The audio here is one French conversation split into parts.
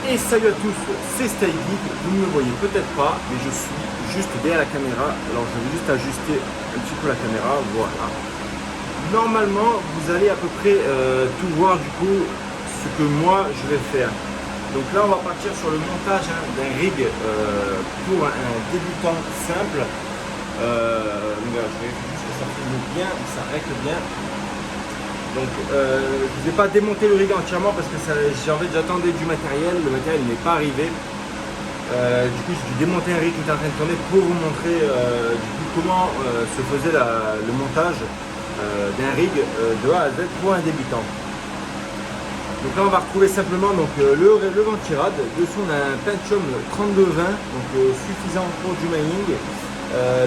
Et salut à tous, c'est StyleGeek. Vous ne me voyez peut-être pas, mais je suis juste derrière la caméra. Alors je vais juste ajuster un petit peu la caméra, voilà. Normalement, vous allez à peu près tout voir du coup ce que moi je vais faire. Donc là, on va partir sur le montage d'un rig pour un débutant simple. Donc voilà, je vais juste que ça filme bien, ça règle bien. Donc je ne vais pas démonter le rig entièrement parce que j'attendais du matériel, le matériel n'est pas arrivé. Du coup j'ai dû démonter un rig qui est en train de tourner pour vous montrer du coup, comment se faisait le montage d'un rig de A à Z pour un débutant. Donc là on va retrouver simplement donc, le ventirad. Dessous on a un Pentium 3220, donc suffisant pour du mining.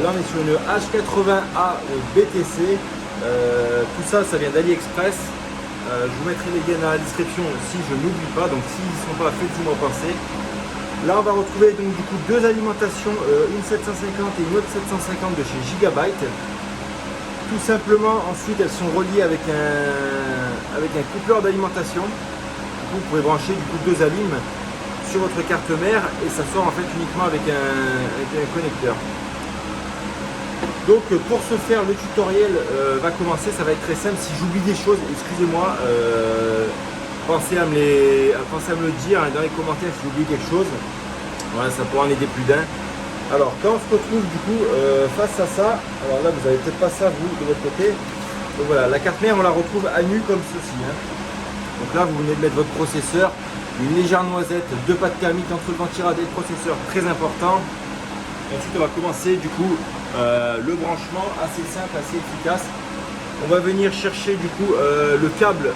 Là on est sur une H80A BTC. Tout ça, ça vient d'AliExpress. Je vous mettrai les liens dans la description si je n'oublie pas. Donc s'ils ne sont pas, faites-moi penser. Là, on va retrouver donc du coup deux alimentations, une 750 et une autre 750 de chez Gigabyte. Tout simplement, ensuite, elles sont reliées avec un coupleur d'alimentation. Vous pouvez brancher du coup deux alimes sur votre carte mère et ça sort en fait uniquement avec un connecteur. Donc pour ce faire, le tutoriel va commencer, ça va être très simple. Si j'oublie des choses, excusez-moi, pensez à me le dire dans les commentaires si j'oublie quelque chose. Voilà, ça pourra en aider plus d'un. Alors quand on se retrouve du coup face à ça, alors là vous n'avez peut-être pas ça vous de votre côté. Donc voilà, la carte mère on la retrouve à nu comme ceci. Donc là vous venez de mettre votre processeur, une légère noisette, deux pattes thermiques entre le ventirad et le processeur, très important. Et ensuite on va commencer du coup le branchement assez simple, assez efficace. On va venir chercher du coup le câble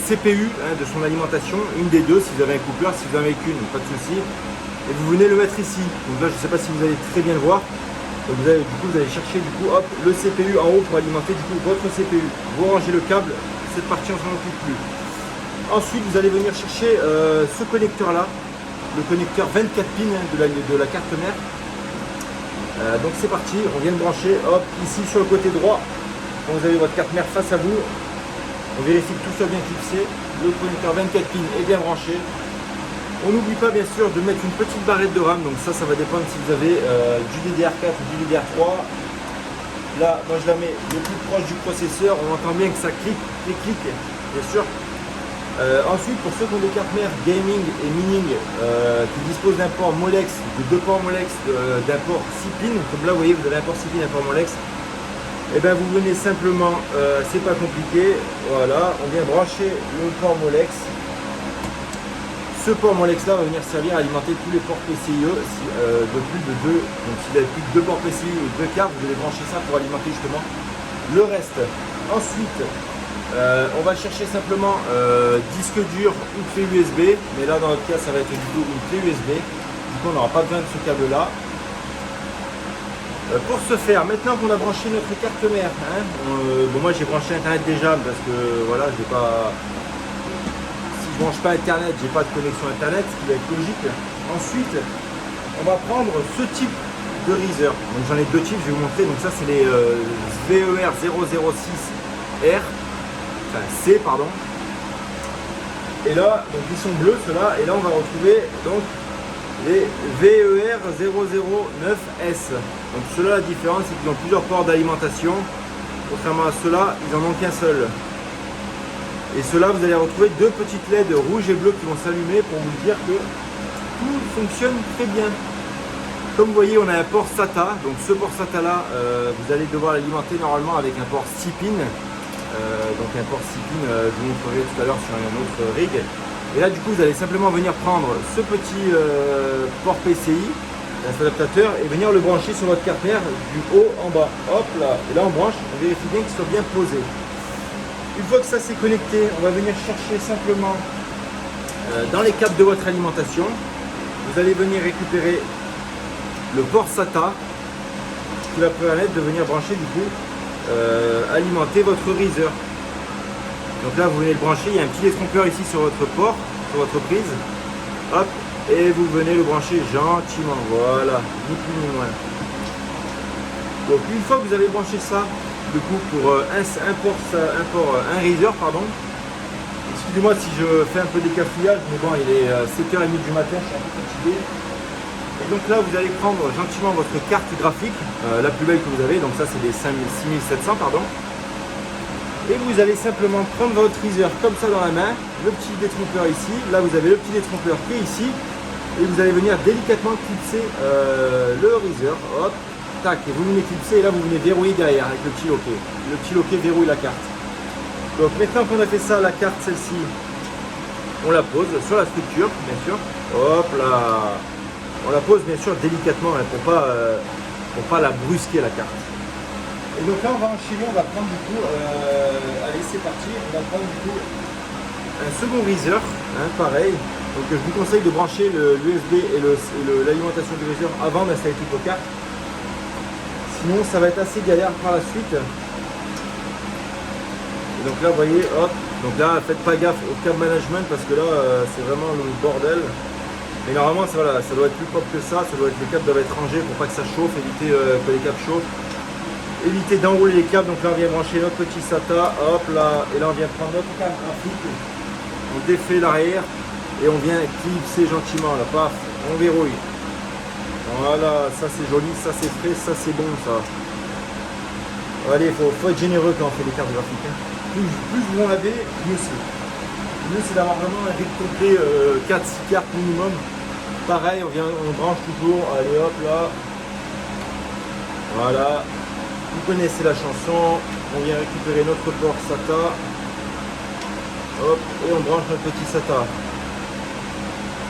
CPU de son alimentation, une des deux si vous avez un coupleur, si vous en avez qu'une, pas de souci. Et vous venez le mettre ici. Donc là je ne sais pas si vous allez très bien le voir. Donc vous allez chercher du coup hop, le CPU en haut pour alimenter du coup votre CPU. Vous rangez le câble, cette partie on s'en occupe plus. Ensuite vous allez venir chercher ce connecteur là, le connecteur 24 pins de la carte mère. Donc c'est parti, on vient de brancher, hop, ici sur le côté droit, quand vous avez votre carte mère face à vous, on vérifie que tout soit bien clipsé, le connecteur 24 pins est bien branché. On n'oublie pas bien sûr de mettre une petite barrette de RAM, donc ça va dépendre si vous avez du DDR4 ou du DDR3. Là, moi je la mets le plus proche du processeur, on entend bien que ça clique, bien sûr. Ensuite, pour ceux qui ont des cartes mères gaming et mining qui disposent d'un port Molex, de deux ports Molex, d'un port 6 pins, comme là vous voyez vous avez un port 6 pins, un port Molex, et bien vous venez simplement, c'est pas compliqué, voilà, on vient brancher le port Molex. Ce port Molex là va venir servir à alimenter tous les ports PCIe de plus de deux, donc s'il y a plus de deux ports PCIe ou deux cartes, vous allez brancher ça pour alimenter justement le reste. Ensuite, on va chercher simplement disque dur ou clé USB, mais là dans notre cas ça va être du coup une clé USB, du coup on n'aura pas besoin de ce câble là. Pour ce faire, maintenant qu'on a branché notre carte mère, bon moi j'ai branché internet déjà parce que voilà, j'ai pas, si je branche pas internet, j'ai pas de connexion internet, ce qui va être logique. Ensuite, on va prendre ce type de riser, donc j'en ai deux types, je vais vous montrer, donc ça c'est les VER 006R. C pardon, et là donc ils sont bleus ceux-là, et là on va retrouver donc les VER 009S. Donc ceux-là, la différence c'est qu'ils ont plusieurs ports d'alimentation, contrairement à ceux-là ils en ont qu'un seul. Et ceux-là vous allez retrouver deux petites LED rouges et bleues qui vont s'allumer pour vous dire que tout fonctionne très bien. Comme vous voyez on a un port SATA, donc ce port SATA là vous allez devoir l'alimenter normalement avec un port 6 pins. Donc un port 6 pins, je vous montrerai tout à l'heure sur un autre rig. Et là du coup vous allez simplement venir prendre ce petit port PCI, cet adaptateur, et venir le brancher sur votre carte mère du haut en bas. Hop là, et là on branche, on vérifie bien qu'il soit bien posé. Une fois que ça c'est connecté, on va venir chercher simplement dans les câbles de votre alimentation. Vous allez venir récupérer le port SATA qui va permettre de venir brancher du coup alimenter votre riser. Donc là vous venez le brancher, il y a un petit détrompeur ici sur votre port, sur votre prise, hop, et vous venez le brancher gentiment, voilà, ni plus ni moins. Donc une fois que vous avez branché ça, du coup pour un riser, pardon, il suffit Excusez-moi si je fais un peu d'écafouillage, mais bon, il est 7h30 du matin, je suis un peu fatigué. Et donc là, vous allez prendre gentiment votre carte graphique, la plus belle que vous avez, donc ça c'est des 6700, pardon. Et vous allez simplement prendre votre riser comme ça dans la main, le petit détrompeur ici, là vous avez le petit détrompeur qui est ici, et vous allez venir délicatement clipser le riser, hop, tac, et vous venez clipser, et là vous venez verrouiller derrière avec le petit loquet. Le petit loquet verrouille la carte. Donc maintenant qu'on a fait ça, la carte, celle-ci, on la pose sur la structure, bien sûr, hop là, on la pose bien sûr délicatement, hein, pour pas la brusquer la carte. Et donc là on va enchaîner, on va prendre du coup, allez c'est parti, on va prendre du coup un second riser, hein, pareil. Donc je vous conseille de brancher l'USB et l'alimentation du riser avant d'installer toutes vos cartes. Sinon ça va être assez galère par la suite. Et donc là vous voyez, hop, donc là faites pas gaffe au câble management parce que là c'est vraiment le bordel. Mais normalement ça, voilà, ça doit être plus propre que ça, les câbles doivent être rangés pour pas que ça chauffe, éviter que les câbles chauffent. Éviter d'enrouler les câbles, donc là on vient brancher notre petit SATA, hop là, et là on vient prendre notre carte graphique, on défait l'arrière et on vient clipser gentiment, là, paf, on verrouille. Voilà, ça c'est joli, ça c'est frais, ça c'est bon ça. Allez, faut être généreux quand on fait des cartes graphiques. Hein. Plus vous en avez, mieux c'est. Mieux c'est d'avoir vraiment un rig complet, 4-6 cartes minimum. Pareil, on branche toujours, allez hop là. Voilà. Vous connaissez la chanson, on vient récupérer notre port SATA, hop, et on branche notre petit SATA.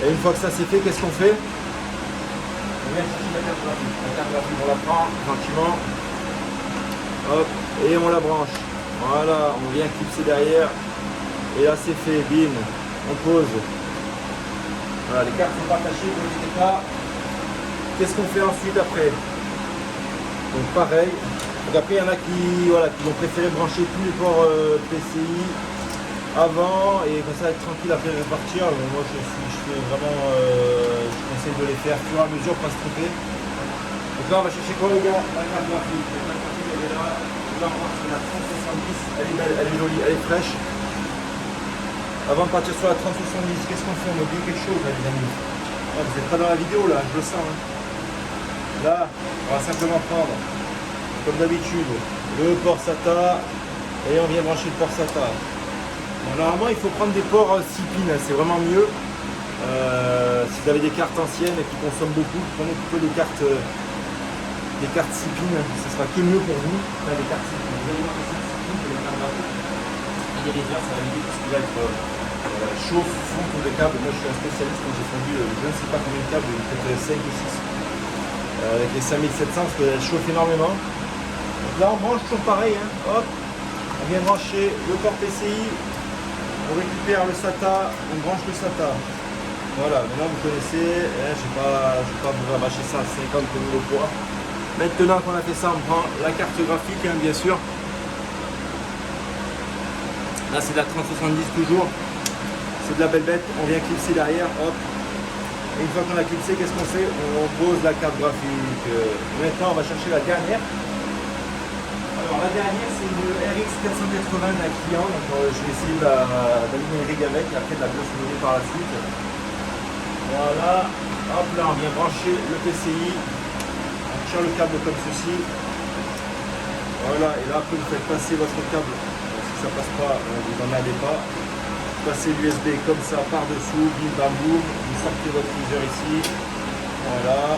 Et une fois que ça c'est fait, qu'est-ce qu'on fait? On vient chercher la carte graphique. La carte graphique, on la prend gentiment, hop, et on la branche. Voilà, on vient clipser derrière, et là c'est fait, bim, on pose. Voilà, les cartes sont partagées, ne vous inquiétez pas. Qu'est-ce qu'on fait ensuite après? Donc pareil. Donc après il y en a qui vont préférer brancher tous les ports PCI avant et comme ça être tranquille après repartir. Moi je fais vraiment, je conseille de les faire au fur et à mesure pour pas se tromper. Donc là on va chercher quoi les gars? La carte graphique. La carte graphique elle est là. Là on part sur la 3070, elle est belle, elle est jolie, elle est fraîche. Avant de partir sur la 3070, qu'est-ce qu'on fait? On oublie quelque chose là les amis. Ah, vous n'êtes pas dans la vidéo là, je le sens. Hein. Là, on va simplement prendre comme d'habitude, le port SATA et on vient brancher le port SATA. Bon, normalement, il faut prendre des ports 6 pins, hein, c'est vraiment mieux. Si vous avez des cartes anciennes et qui consomment beaucoup, prenez plutôt des cartes 6 pins, ce sera que mieux pour vous. Là, les cartes 6 pins, vous allez voir les 6 pins, les cartes graphiques. Et les rivières, ça va éviter tout ce qui va être chauffe, fond de câbles. Moi, je suis un spécialiste, quand j'ai fondu, je ne sais pas combien de câbles, peut-être 5 ou 6. Avec les 5700 parce qu'elle chauffe énormément. Donc là on branche toujours pareil, hein. Hop, on vient brancher le port PCI, on récupère le SATA, on branche le SATA. Voilà, maintenant vous connaissez, hein, je ne vais pas vous rabâcher ça à 50 kg de poids. Maintenant qu'on a fait ça, on prend la carte graphique, hein, bien sûr. Là c'est de la 3070 toujours, c'est de la belle bête, on vient clipser derrière, hop. Et une fois qu'on a clipsé, qu'est-ce qu'on fait? On pose la carte graphique. Maintenant, on va chercher la dernière. Alors, la dernière, c'est une RX 480 d'un client. Donc, je vais essayer d'allumer le rig avec et après de la biosonner par la suite. Voilà. Hop là, on vient brancher le PCI. On tire le câble comme ceci. Voilà. Et là, après, vous faites passer votre câble. Donc, si ça passe pas, vous n'en avez pas. Passez l'USB comme ça par-dessous, bim bam boum, vous sortez votre riser ici, voilà.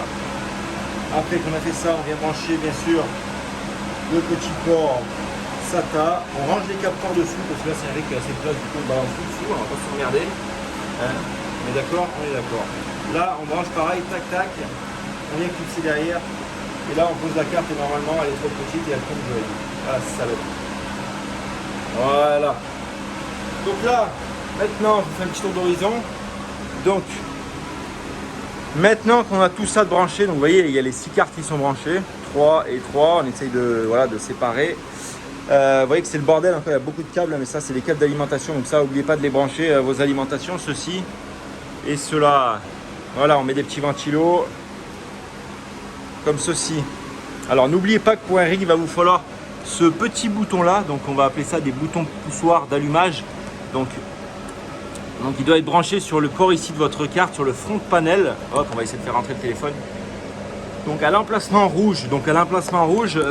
Après qu'on a fait ça, on vient brancher bien sûr le petit port SATA, on range les câbles par-dessous parce que là c'est un rig qui est assez plat, du coup on balance tout dessous, on va pas s'emmerder. Hein. On est d'accord? On est d'accord. Là on branche pareil, tac tac, on vient clipser derrière, et là on pose la carte et normalement elle est trop petite et elle tombe jolie. Voilà, c'est ça le. Voilà. Donc là, maintenant, je vous fais un petit tour d'horizon. Donc, maintenant qu'on a tout ça de branché, donc vous voyez, il y a les 6 cartes qui sont branchées, 3 et 3, on essaye de séparer. Vous voyez que c'est le bordel, encore, il y a beaucoup de câbles, mais ça, c'est les câbles d'alimentation. Donc ça, n'oubliez pas de les brancher, vos alimentations, ceux-ci et ceux-là. Voilà, on met des petits ventilos, comme ceci. Alors, n'oubliez pas que pour un rig, il va vous falloir ce petit bouton-là. Donc, on va appeler ça des boutons poussoirs d'allumage. Donc, Donc il doit être branché sur le port ici de votre carte, sur le front panel. Hop, on va essayer de faire rentrer le téléphone. Donc à l'emplacement rouge,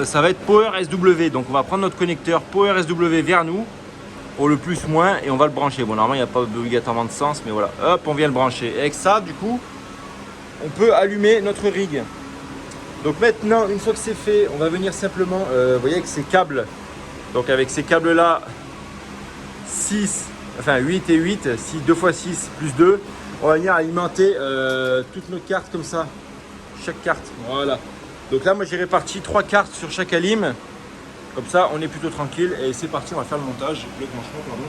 ça va être Power SW. Donc on va prendre notre connecteur Power SW vers nous pour le plus moins et on va le brancher. Bon, normalement il n'y a pas obligatoirement de sens, mais voilà. Hop, on vient le brancher. Et avec ça, du coup, on peut allumer notre rig. Donc maintenant, une fois que c'est fait, on va venir simplement, vous voyez, avec ces câbles. Donc avec ces câbles là, 8 et 8, 2 x 6 plus 2, on va venir alimenter toutes nos cartes comme ça. Chaque carte, voilà. Donc là, moi j'ai réparti 3 cartes sur chaque alim. Comme ça, on est plutôt tranquille. Et c'est parti, on va faire le montage, le branchement, pardon.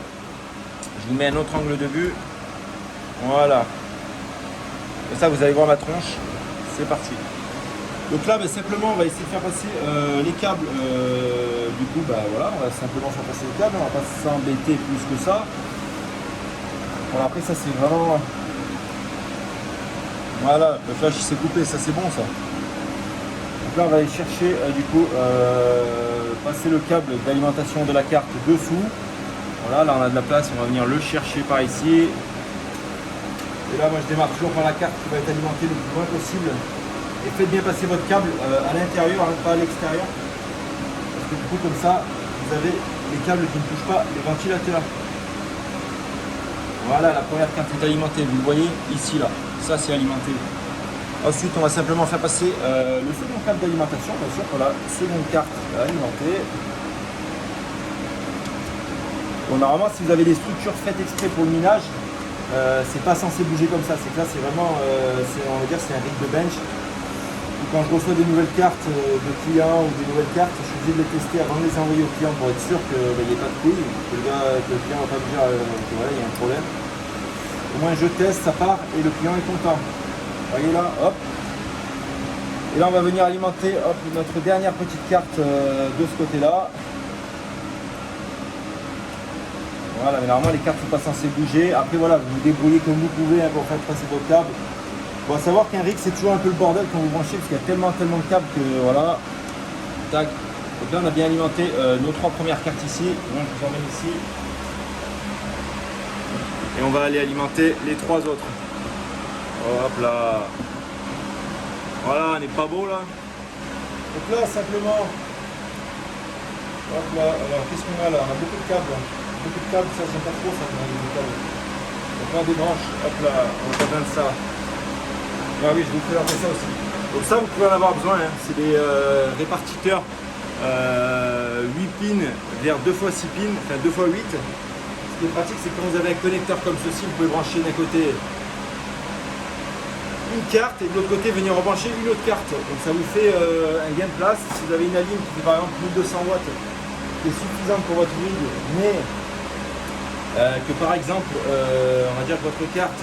Je vous mets un autre angle de vue. Voilà. Et ça, vous allez voir ma tronche. C'est parti. Donc là, simplement, on va essayer de faire passer les câbles. Du coup, voilà, on va simplement faire passer les câbles. On va pas s'embêter plus que ça. Voilà, après, ça, c'est vraiment... Voilà, le flash il s'est coupé, ça c'est bon ça. Donc là on va aller chercher passer le câble d'alimentation de la carte dessous. Voilà, là on a de la place, on va venir le chercher par ici. Et là moi je démarre toujours par la carte qui va être alimentée le plus loin possible. Et faites bien passer votre câble à l'intérieur, pas à l'extérieur. Parce que du coup comme ça, vous avez les câbles qui ne touchent pas les ventilateurs. Voilà, la première carte est alimentée, vous le voyez ici là. Ça c'est alimenté. Ensuite on va simplement faire passer le second câble d'alimentation, bien sûr, voilà, seconde carte alimentée. Bon, normalement si vous avez des structures faites exprès pour le minage, c'est pas censé bouger comme ça, c'est que là c'est vraiment, on va dire c'est un rig de bench. Et quand je reçois des nouvelles cartes de clients ou des nouvelles cartes, je suis obligé de les tester avant de les envoyer au client pour être sûr qu'il n'y ait pas de couilles, que le client ne va pas me dire que voilà, il y a un problème. Au moins je teste, ça part et le client est content. Vous voyez là, hop. Et là on va venir alimenter notre dernière petite carte de ce côté-là. Voilà, mais normalement les cartes ne sont pas censées bouger. Après voilà, vous vous débrouillez comme vous pouvez pour faire passer vos câbles. Il faut savoir qu'un rig c'est toujours un peu le bordel quand vous branchez parce qu'il y a tellement de câbles que voilà. Tac. Donc là on a bien alimenté nos 3 premières cartes ici. Donc je vous emmène ici. Et on va aller alimenter les 3 autres. Hop là. Voilà, on n'est pas beau là. Donc là simplement. Hop là. Alors qu'est-ce qu'on a là? On a beaucoup de câbles. Beaucoup de câbles, ça j'aime pas trop ça quand on a des câbles. Donc là on débranche. Hop là, on a besoin de ça. Ah oui, je vous présenter ça aussi. Donc ça vous pouvez en avoir besoin. Hein. C'est des répartiteurs 8 pins vers 2 x 6 pins, enfin 2 x 8. Ce qui est pratique, c'est que quand vous avez un connecteur comme ceci, vous pouvez brancher d'un côté une carte et de l'autre côté venir rebrancher une autre carte. Donc ça vous fait un gain de place. Si vous avez une alim qui fait par exemple 1200 watts, qui est suffisante pour votre rig, mais que par exemple, on va dire que votre carte,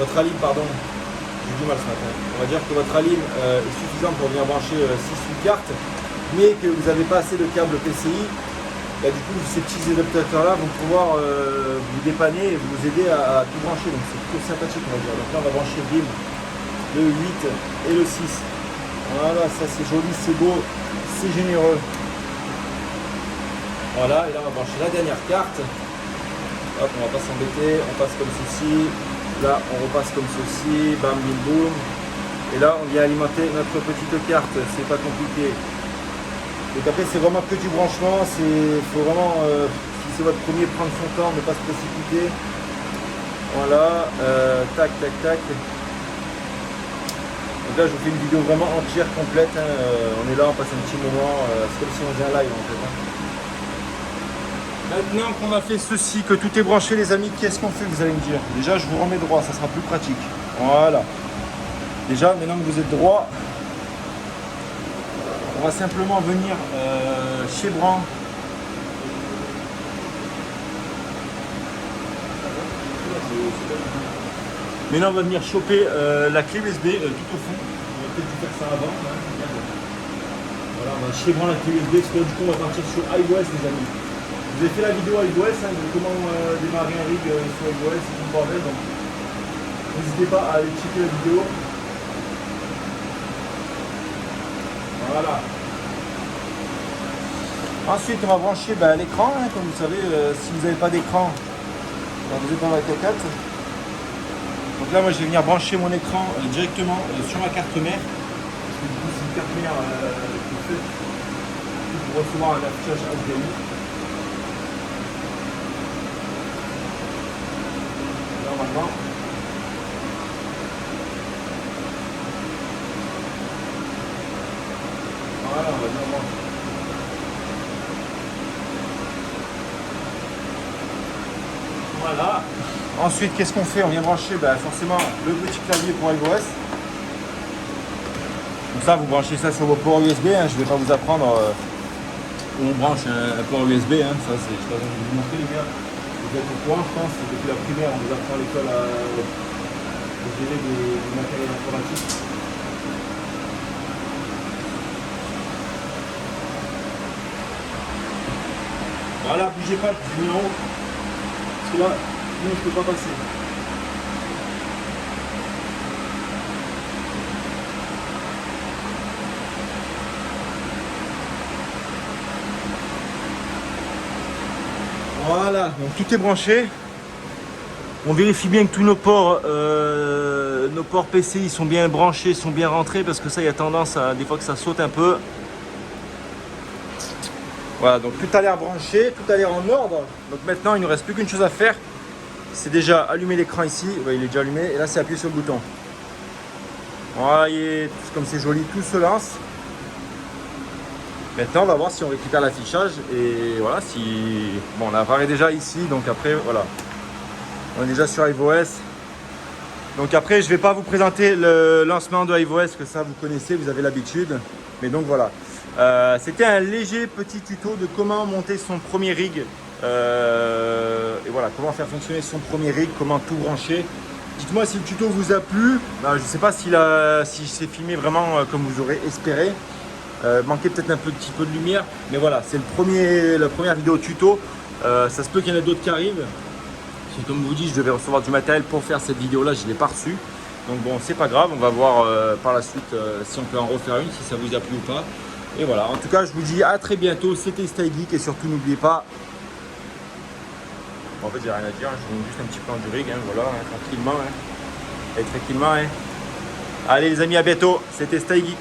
votre alim, pardon, j'ai du mal ce matin, on va dire que votre alim est suffisante pour venir brancher 6 cartes, mais que vous n'avez pas assez de câbles PCI. Bah, du coup, ces petits adaptateurs-là vont pouvoir vous dépanner et vous aider à tout brancher. Donc c'est plutôt sympathique, on va dire. Donc là, on va brancher bim, le 8 et le 6. Voilà, ça c'est joli, c'est beau, c'est généreux. Voilà, et là, on va brancher la dernière carte. Hop, on va pas s'embêter, on passe comme ceci. Là, on repasse comme ceci, bam, bim, boum. Et là, on vient alimenter notre petite carte, c'est pas compliqué. Donc après c'est vraiment que du branchement, il faut vraiment, si c'est votre premier, prendre son temps, ne pas se précipiter. Voilà, tac, tac, tac. Donc là je vous fais une vidéo vraiment entière, complète. Hein. On est là, on passe un petit moment, c'est comme si on faisait un live en fait. Hein. Maintenant qu'on a fait ceci, que tout est branché les amis, qu'est-ce qu'on fait, vous allez me dire? Déjà je vous remets droit, ça sera plus pratique. Voilà. Déjà maintenant que vous êtes droit, on va simplement venir chez Bran. Maintenant on va venir choper la clé USB tout au fond. On va peut-être faire ça avant. Hein. Voilà, on va chez Bran la clé USB, parce que du coup on va partir sur iOS les amis. Vous avez fait la vidéo iOS, hein, de comment démarrer un rig sur iOS, c'est tout le bordel. Donc n'hésitez pas à aller checker la vidéo. Voilà. Ensuite, on va brancher l'écran. Hein, comme vous savez, si vous n'avez pas d'écran, vous êtes dans la cacate. Donc là, moi, je vais venir brancher mon écran directement sur ma carte mère. Parce que du coup, c'est une carte mère qui est faite pour recevoir un affichage HDMI. Normalement. Voilà, on va bien voir. Voilà. Ensuite, qu'est-ce qu'on fait? On vient brancher forcément le petit clavier pour iOS. Donc ça, vous branchez ça sur vos ports USB. Hein. Je ne vais pas vous apprendre où on branche un port USB. Hein. Ça, c'est, je vais vous montrer les gars. Vous êtes au courant, je pense, depuis la primaire, on vous apprend à l'école à gérer du matériel informatique. Voilà, bougez pas, je mets en haut. Parce que là, sinon je ne peux pas passer. Voilà, donc tout est branché. On vérifie bien que tous nos ports PC ils sont bien branchés, sont bien rentrés, parce que ça, il y a tendance à des fois que ça saute un peu. Voilà, donc tout a l'air branché, tout a l'air en ordre. Donc maintenant, il ne nous reste plus qu'une chose à faire. C'est déjà allumer l'écran ici. Ouais, il est déjà allumé. Et là, c'est appuyer sur le bouton. Voilà, comme c'est joli, tout se lance. Maintenant, on va voir si on récupère l'affichage. Et voilà, si... Bon, on apparaît déjà ici. Donc après, voilà. On est déjà sur iOS. Donc après, je ne vais pas vous présenter le lancement de iOS, que ça, vous connaissez, vous avez l'habitude. Mais donc voilà. C'était un léger petit tuto de comment monter son premier rig. Et voilà, comment faire fonctionner son premier rig, comment tout brancher. Dites-moi si le tuto vous a plu. Je ne sais pas si c'est filmé vraiment comme vous aurez espéré. Manquait peut-être un petit peu de lumière. Mais voilà, c'est la première vidéo tuto. Ça se peut qu'il y en ait d'autres qui arrivent. Parce que comme je vous dis, je devais recevoir du matériel pour faire cette vidéo-là. Je ne l'ai pas reçu. Donc bon, c'est pas grave. On va voir par la suite si on peut en refaire une, si ça vous a plu ou pas. Et voilà, en tout cas, je vous dis à très bientôt. C'était StyGeek et surtout, n'oubliez pas. En fait, j'ai rien à dire. Je vous montre juste un petit plan du rig. Hein, voilà, hein, tranquillement. Hein. Et tranquillement. Hein. Allez, les amis, à bientôt. C'était StyGeek.